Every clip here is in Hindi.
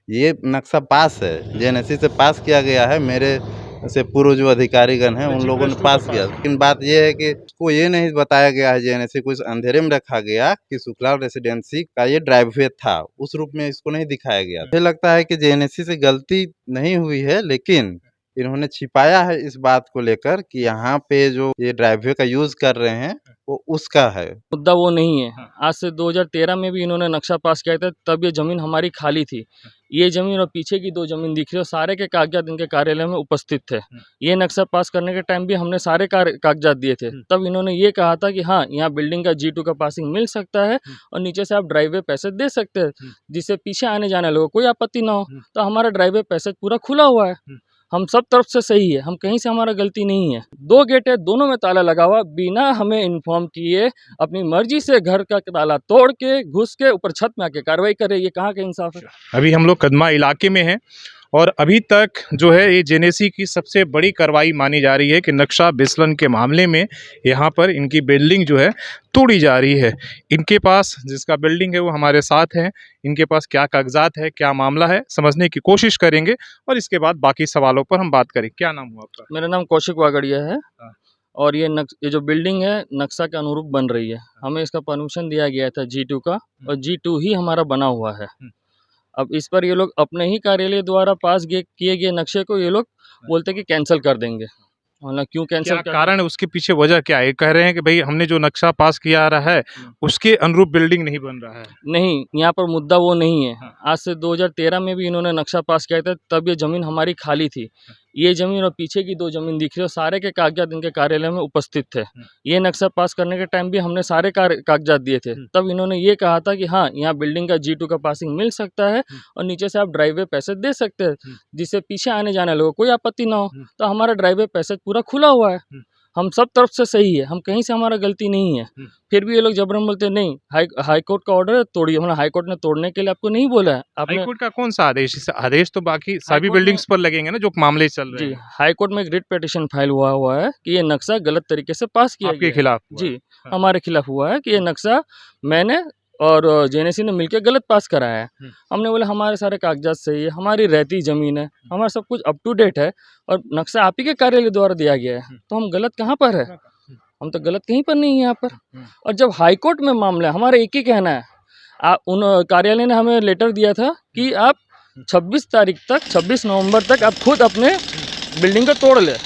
ये नक्शा पास है, जेएनएससी से पास किया गया है। मेरे से पूर्व जो अधिकारीगण हैं, उन लोगों ने पास किया। लेकिन बात ये है कि उसको ये नहीं बताया गया है, जेएनएससी को इस अंधेरे में रखा गया कि सुखलाल रेसिडेंसी का ये ड्राइववे था। उस रूप में इसको नहीं दिखाया गया। मुझे लगता है कि जेएनएससी से गलती नहीं हुई है, लेकिन इन्होंने छिपाया है इस बात को लेकर कि यहाँ पे जो ये ड्राइववे का यूज़ कर रहे हैं, वो उसका है। मुद्दा वो नहीं है। आज से 2013 में भी इन्होंने नक्शा पास किया था, तब ये ज़मीन हमारी खाली थी। ये ज़मीन और पीछे की 2 ज़मीन दिख रही है, सारे के कागज़ात इनके कार्यालय में उपस्थित थे। ये नक्शा पास करने के टाइम भी हमने सारे कागज़ात दिए थे। तब इन्होंने ये कहा था कि हाँ, यहाँ बिल्डिंग का G2 का पासिंग मिल सकता है और नीचे से आप ड्राइववे पैसेज दे सकते हैं, जिससे पीछे आने-जाने वालों को कोई आपत्ति ना हो। तो हमारा ड्राइववे पैसेज पूरा खुला हुआ है। हम सब तरफ से सही है, हम कहीं से हमारा गलती नहीं है। 2 गेट है, दोनों में ताला लगा हुआ, बिना हमें इन्फॉर्म किए अपनी मर्जी से घर का ताला तोड़ के, घुस के ऊपर छत में आके कार्रवाई कर रहे हैं। ये कहाँ का इंसाफ है? अभी हम लोग कदमा इलाके में हैं और अभी तक जो है ये जेएनएससी की सबसे बड़ी कार्रवाई मानी जा रही है कि नक्शा विचलन के मामले में यहाँ पर इनकी बिल्डिंग जो है तोड़ी जा रही है। इनके पास जिसका बिल्डिंग है वो हमारे साथ है, इनके पास क्या कागजात है, क्या मामला है, समझने की कोशिश करेंगे और इसके बाद बाकी सवालों पर हम बात करें। क्या नाम हुआ आपका? मेरा नाम कौशिक वागड़िया है और ये जो बिल्डिंग है नक्शा के अनुरूप बन रही है। हमें इसका परमिशन दिया गया था G2 का और G2 ही हमारा बना हुआ है। अब इस पर ये लोग अपने ही कार्यालय द्वारा पास किए गए नक्शे को ये लोग बोलते कि कैंसिल कर देंगे। मतलब क्यों कैंसिल क्या कर कारण है, उसके पीछे वजह क्या है? ये कह रहे हैं कि भाई हमने जो नक्शा पास किया आ रहा है उसके अनुरूप बिल्डिंग नहीं बन रहा है। नहीं, यहाँ पर मुद्दा वो नहीं है। आज से 2013 में भी इन्होंने नक्शा पास किया था, तब ये ज़मीन हमारी खाली थी। ये ज़मीन और पीछे की 2 ज़मीन दिख रही है, सारे के कागज़ात इनके कार्यालय में उपस्थित थे। ये नक्शा पास करने के टाइम भी हमने सारे कागज़ात दिए थे। तब इन्होंने ये कहा था कि हाँ, यहाँ बिल्डिंग का G2 का पासिंग मिल सकता है और नीचे से आप ड्राइववे पैसेज दे सकते हैं, जिससे पीछे आने-जाने वालों को कोई आपत्ति ना हो। तो हमारा ड्राइववे पैसेज पूरा खुला हुआ है। हम सब तरफ से सही है, हम कहीं से हमारा गलती नहीं है। फिर भी ये लोग जबरन बोलते हैं नहीं, हाई कोर्ट का ऑर्डर है तोड़िए। हमने हाई कोर्ट ने तोड़ने के लिए आपको नहीं बोला है। आपने हाईकोर्ट का कौन सा आदेश? इस आदेश तो बाकी सभी हाईकोर्ट बिल्डिंग्स पर लगेंगे ना जो मामले चल रहे जी, हैं। हाई कोर्ट में एक रिट पिटीशन फाइल हुआ है कि ये नक्शा गलत तरीके से पास किया आपके गया है। खिलाफ हुआ है। जी, हमारे खिलाफ हुआ है कि ये नक्शा मैंने और जेएनएससी ने मिलके गलत पास कराया है। हमने बोला हमारे सारे कागजात सही है, हमारी रहती ज़मीन है, हमारा सब कुछ अप टू डेट है और नक्शा आप ही के कार्यालय द्वारा दिया गया है, तो हम गलत कहाँ पर है? हम तो गलत कहीं पर नहीं है यहाँ पर। और जब हाई कोर्ट में मामला है, हमारा एक ही कहना है, उन कार्यालय ने हमें लेटर दिया था कि आप 26 नवंबर तक आप खुद अपने बिल्डिंग को तोड़ ले।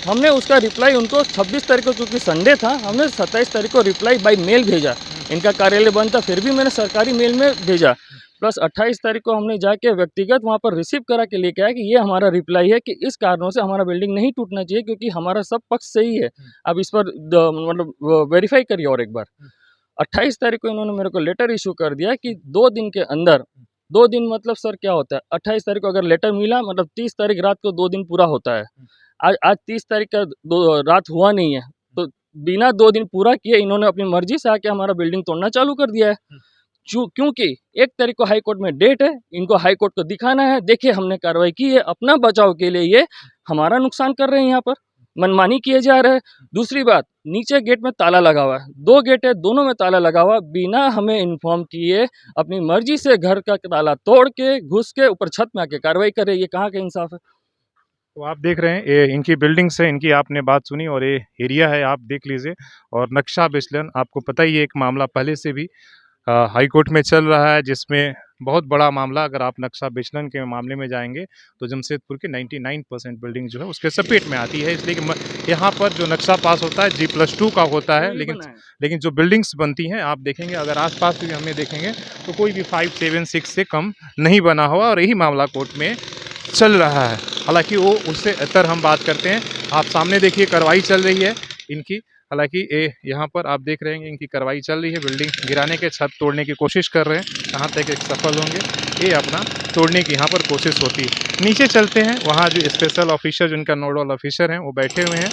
हमने उसका रिप्लाई उनको 26 तारीख को, क्योंकि संडे था, हमने 27 तारीख को रिप्लाई बाय मेल भेजा। इनका कार्यालय बंद था, फिर भी मैंने सरकारी मेल में भेजा। प्लस 28 तारीख को हमने जाके व्यक्तिगत वहाँ पर रिसीव करा के लेके आया कि ये हमारा रिप्लाई है कि इस कारणों से हमारा बिल्डिंग नहीं टूटना चाहिए, क्योंकि हमारा सब पक्ष सही है। अब इस पर मतलब वेरीफाई करिए और एक बार। 28 तारीख को इन्होंने मेरे को लेटर इशू कर दिया कि 2 दिन के अंदर, 2 दिन मतलब सर क्या होता है? 28 तारीख को अगर लेटर मिला मतलब 30 तारीख रात को 2 दिन पूरा होता है। आज 30 तारीख का रात हुआ नहीं है, तो बिना 2 दिन पूरा किए इन्होंने अपनी मर्जी से आके हमारा बिल्डिंग तोड़ना चालू कर दिया है। क्योंकि 1 तारीख को हाई कोर्ट में डेट है, इनको हाई कोर्ट को दिखाना है, देखिए हमने कार्रवाई की है, अपना बचाव के लिए ये हमारा नुकसान कर रहे हैं, यहाँ पर मनमानी किए जा रहे हैं। दूसरी बात, नीचे गेट में ताला लगा हुआ है, 2 गेट है, दोनों में ताला लगा हुआ है, बिना हमें इन्फॉर्म किए अपनी मर्जी से घर का ताला तोड़ के, घुस के ऊपर छत में आके कार्रवाई कर रहे हैं। ये कहाँ का इंसाफ है? तो आप देख रहे हैं ये इनकी बिल्डिंग्स है, इनकी आपने बात सुनी और ये एरिया है, आप देख लीजिए। और नक्शा विचलन आपको पता ही है, एक मामला पहले से भी हाई कोर्ट में चल रहा है, जिसमें बहुत बड़ा मामला, अगर आप नक्शा विचलन के मामले में जाएंगे तो जमशेदपुर की 99% बिल्डिंग जो है उसके चपेट में आती है। इसलिए कि यहाँ पर जो नक्शा पास होता है G+2 का होता है, लेकिन जो बिल्डिंग्स बनती हैं आप देखेंगे, अगर आसपास भी हमें देखेंगे तो कोई भी 5, 7, 6 से कम नहीं बना हुआ और यही मामला कोर्ट में चल रहा है। हालांकि वो उससे इतर हम बात करते हैं। आप सामने देखिए कार्रवाई चल रही है इनकी। हालांकि ये यहाँ पर आप देख रहे हैं इनकी कार्रवाई चल रही है, बिल्डिंग गिराने के, छत तोड़ने की कोशिश कर रहे हैं। कहाँ तक एक सफल होंगे, ये अपना तोड़ने की यहाँ पर कोशिश होती है। नीचे चलते हैं, वहाँ जो स्पेशल ऑफिसर, जिनका नोडल ऑफिसर हैं वो बैठे हुए हैं,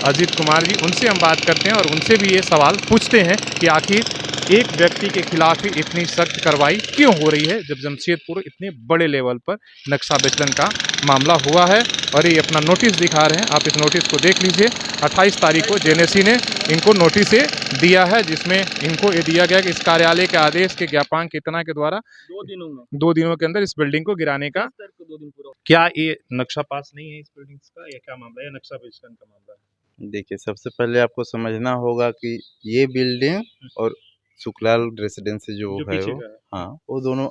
अजीत कुमार जी, उनसे हम बात करते हैं और उनसे भी ये सवाल पूछते हैं कि आखिर एक व्यक्ति के खिलाफ ही इतनी सख्त कार्रवाई क्यों हो रही है, जब जमशेदपुर इतने बड़े लेवल पर नक्शा विचलन का मामला हुआ है। और ये अपना नोटिस दिखा रहे हैं, आप इस नोटिस को देख लीजिए। 28 तारीख को जेएनएससी ने इनको नोटिस दिया है, जिसमें इनको ये दिया गया कि इस कार्यालय के आदेश के ज्ञापांक इतना के द्वारा 2 दिनों के अंदर इस बिल्डिंग को गिराने का। 10 तारीख को 2 दिन पूरा। क्या ये नक्शा पास नहीं है इस बिल्डिंग का, या क्या मामला है, या नक्शा विचलन का मामला है? देखिए, सबसे पहले आपको समझना होगा कि ये बिल्डिंग और सुखलाल रेसिडेंसी जो जो है पीछे वो, का है। हाँ, वो दोनों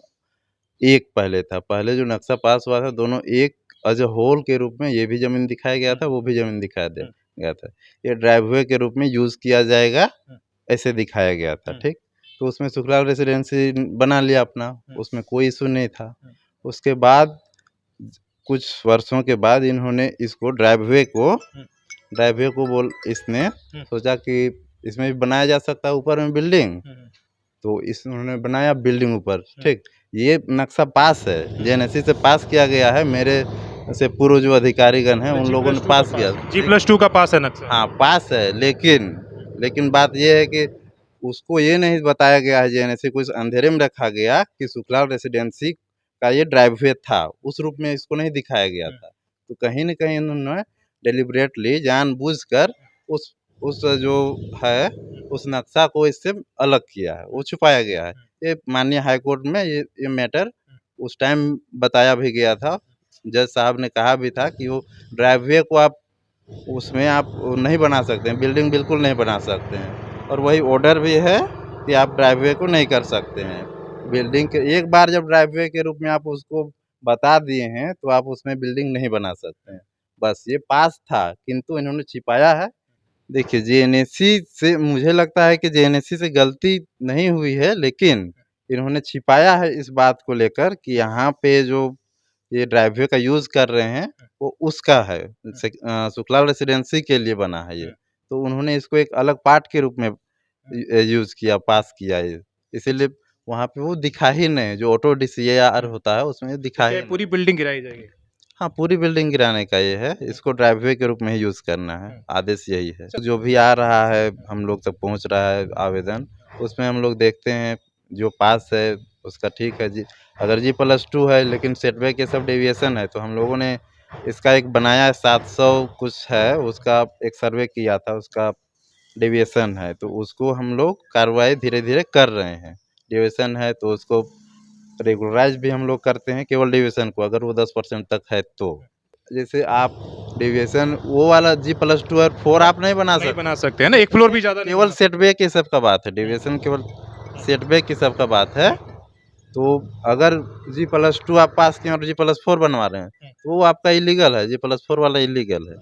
एक पहले था। पहले जो नक्शा पास हुआ था, दोनों एक एज़ अ होल के रूप में ये भी ज़मीन दिखाया गया था, वो भी ज़मीन दिखाया गया था। ये ड्राइववे के रूप में यूज़ किया जाएगा, ऐसे दिखाया गया था, ठीक? तो उसमें सुखलाल रेसिडेंसी बना लिया अपना, उसमें कोई इश्यू नहीं था। उसके बाद कुछ वर्षों के बाद इन्होंने इसको ड्राइववे को इसने सोचा कि इसमें भी बनाया जा सकता है ऊपर में बिल्डिंग, तो इन्होंने बनाया बिल्डिंग ऊपर, ठीक। ये नक्शा पास है, जेएनएससी से पास किया गया है। मेरे से पूर्व जो अधिकारीगण हैं उन लोगों ने पास किया। G+2 का पास है नक्शा। हाँ, पास है, लेकिन बात ये है कि उसको ये नहीं बताया गया है, जेएनएससी को इस अंधेरे में रखा गया कि सुखलाल रेसिडेंसी का ये ड्राइववे था, उस रूप में इसको नहीं दिखाया गया था। तो कहीं न कहीं इन्होंने डेलिबरेटली जानबूझकर उस जो है उस नक्शा को इससे अलग किया है, वो छुपाया गया है। ये माननीय हाई कोर्ट में ये मैटर उस टाइम बताया भी गया था। जज साहब ने कहा भी था कि वो ड्राइववे को उसमें आप नहीं बना सकते हैं, बिल्डिंग बिल्कुल नहीं बना सकते हैं, और वही ऑर्डर भी है कि आप ड्राइववे को नहीं कर सकते हैं। बिल्डिंग के एक बार जब ड्राइववे के रूप में आप उसको बता दिए हैं, तो आप उसमें बिल्डिंग नहीं बना सकते हैं। बस ये पास था, किंतु इन्होंने छिपाया है। देखिए, जेएनएससी से मुझे लगता है कि जेएनएससी से गलती नहीं हुई है, लेकिन इन्होंने छिपाया है इस बात को लेकर कि यहाँ पे जो ये ड्राइववे का यूज़ कर रहे हैं, वो उसका है। सुखलाल रेसिडेंसी के लिए बना है ये। तो उन्होंने इसको एक अलग पार्ट के रूप में यूज़ किया, पास किया ये। इसीलिए वहाँ पे वो दिखा ही नहीं, जो ऑटो डीसीएआर होता है उसमें दिखा ही ये नहीं। पूरी बिल्डिंग गिराई जाएगी। हाँ, पूरी बिल्डिंग गिराने का ये है, इसको ड्राइववे के रूप में ही यूज़ करना है, आदेश यही है। जो भी आ रहा है, हम लोग तक पहुँच रहा है आवेदन, उसमें हम लोग देखते हैं जो पास है उसका ठीक है जी। अगर G+2 है लेकिन सेटबैक ये सब डेविएशन है, तो हम लोगों ने इसका एक बनाया है 700 कुछ है, उसका एक सर्वे किया था, उसका डेविएशन है, तो उसको हम लोग कार्रवाई धीरे-धीरे कर रहे हैं। डेविएशन है तो उसको रेगुलराइज़ भी हम लोग करते हैं, केवल डेविएशन को, अगर वो 10% तक है तो। जैसे आप डेविएशन वो वाला G+2 और 4 आप नहीं बना नहीं सकते, बना सकते हैं ना, एक फ्लोर भी ज़्यादा नहीं केवल बना सेटबैक ये सब का बात है, डेविएशन केवल सेटबैक की सब का बात है। तो अगर G+2 आप पास किए और G+4 बनवा रहे हैं, तो वो आपका इलीगल है, G+4 वाला इलीगल है।